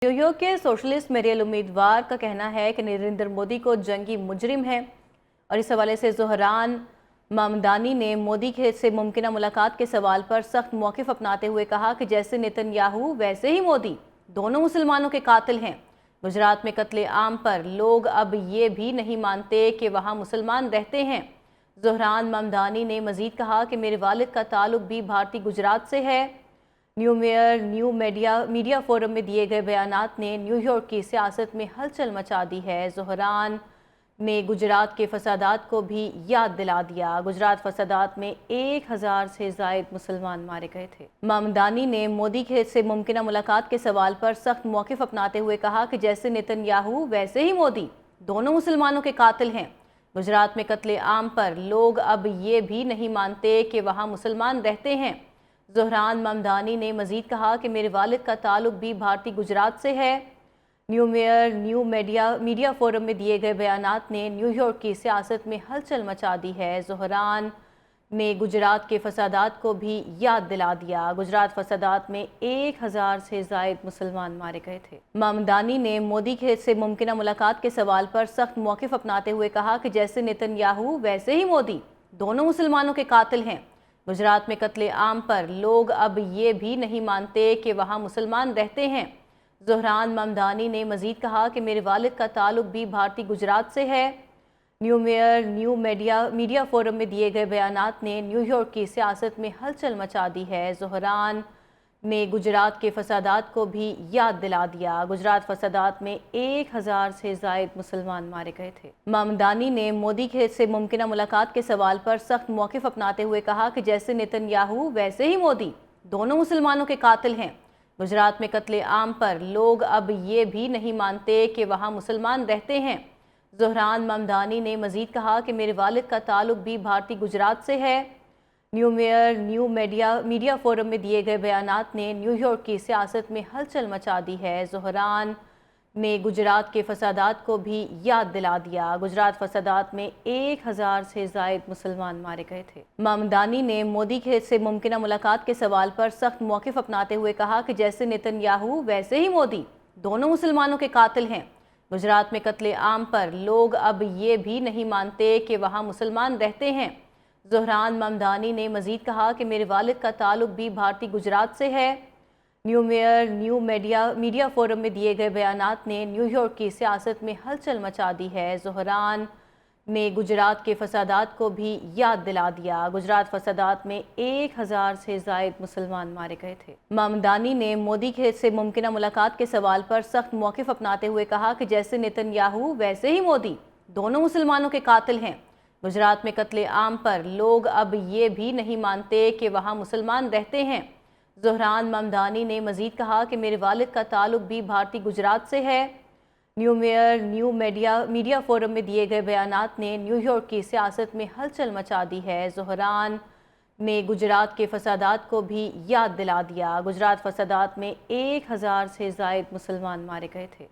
New York के socialist मेरियल उम्मीदवार का कहना है कि नरेंद्र मोदी को जंगी मुजरिम है और इस हवाले से ज़ोहरान ममदानी ने मोदी से मुमकिना मुलाकात के सवाल पर सख्त मौक़िफ़ अपनाते हुए कहा कि जैसे नेतन्याहू वैसे ही मोदी दोनों मुसलमानों के कातिल हैं। गुजरात में कत्ले आम पर लोग अब ये भी नहीं मानते कि वहाँ मुसलमान रहते हैं। ज़ोहरान ममदानी ने मज़ीद कहा कि मेरे वालिद का ताल्लुक भी भारतीय गुजरात से है। न्यू मीडिया फोरम में दिए गए बयानात ने न्यूयॉर्क की सियासत में हलचल मचा दी है। ज़ोहरान ने गुजरात के फसादात को भी याद दिला दिया। गुजरात फसादात में 1000 से ज़ायद मुसलमान मारे गए थे। ममदानी ने मोदी से मुमकिना मुलाकात के सवाल पर सख्त मौक़िफ़ अपनाते हुए कहा कि जैसे नेतन्याहू वैसे ही मोदी दोनों मुसलमानों के कातिल हैं। गुजरात में कत्ले आम पर लोग अब ये भी नहीं मानते कि वहाँ मुसलमान रहते हैं। ज़ोहरान ममदानी ने मज़ीद कहा कि मेरे वालिद का ताल्लुक भी भारतीय गुजरात से है। न्यू मीडिया फोरम में दिए गए बयानात ने न्यूयॉर्क की सियासत में हलचल मचा दी है। ज़ोहरान ने गुजरात के फसादात को भी याद दिला दिया। गुजरात फसादात में 1000 से ज़ायद मुसलमान मारे गए थे। ममदानी ने मोदी से मुमकिना मुलाकात के सवाल पर सख्त मौक़िफ़ अपनाते हुए कहा कि जैसे नेतन्याहू वैसे ही मोदी दोनों मुसलमानों के कातिल हैं। गुजरात में कत्ले आम पर लोग अब ये भी नहीं मानते कि वहाँ मुसलमान रहते हैं। ज़ोहरान ममदानी ने मज़ीद कहा कि मेरे वालिद का ताल्लुक भी भारतीय गुजरात से है। न्यू मीडिया फोरम में दिए गए बयानात ने न्यूयॉर्क की सियासत में हलचल मचा दी है। ज़ोहरान ने गुजरात के फसादात को भी याद दिला दिया। गुजरात फसादात में 1000 से ज़ायद मुसलमान मारे गए थे। ममदानी ने मोदी से मुमकिना मुलाकात के सवाल पर सख्त मौक़िफ़ अपनाते हुए कहा कि जैसे नेतन्याहू वैसे ही मोदी दोनों मुसलमानों के कातिल हैं। गुजरात में कत्ले आम पर लोग अब ये भी नहीं मानते कि वहाँ मुसलमान रहते हैं। ज़ोहरान ममदानी ने मज़ीद कहा कि मेरे वालिद का ताल्लुक भी भारतीय गुजरात से है। न्यू मीडिया फोरम में दिए गए बयानात ने न्यूयॉर्क की सियासत में हलचल मचा दी है। ज़ोहरान ने गुजरात के फसादात को भी याद दिला दिया। गुजरात फसादात में 1000 से ज़ायद मुसलमान मारे गए थे। ममदानी ने मोदी से मुमकिना मुलाकात के सवाल पर सख्त मौक़िफ़ अपनाते हुए कहा कि जैसे नेतन्याहू वैसे ही मोदी दोनों मुसलमानों के कातिल हैं। गुजरात में कत्ले आम पर लोग अब ये भी नहीं मानते कि वहाँ मुसलमान रहते हैं। ज़ोहरान ममदानी ने मज़ीद कहा कि मेरे वालिद का ताल्लुक भी भारतीय गुजरात से है। न्यू मीडिया फोरम में दिए गए बयानात ने न्यूयॉर्क की सियासत में हलचल मचा दी है। ज़ोहरान ने गुजरात के फसादात को भी याद दिला दिया। गुजरात फसादात में 1000 से ज़ायद मुसलमान मारे गए थे। ममदानी ने मोदी से मुमकिना मुलाकात के सवाल पर सख्त मौक़िफ़ अपनाते हुए कहा कि जैसे नेतन्याहू वैसे ही मोदी दोनों मुसलमानों के कातिल हैं। गुजरात में कत्ले आम पर लोग अब ये भी नहीं मानते कि वहाँ मुसलमान रहते हैं। ज़ोहरान ममदानी ने मज़ीद कहा कि मेरे वालिद का ताल्लुक भी भारतीय गुजरात से है। न्यू मीडिया फोरम में दिए गए बयानात ने न्यूयॉर्क की सियासत में हलचल मचा दी है। ज़ोहरान ने गुजरात के फसादात को भी याद दिला दिया। गुजरात फसादात में 1000 से ज़ायद मुसलमान मारे गए थे।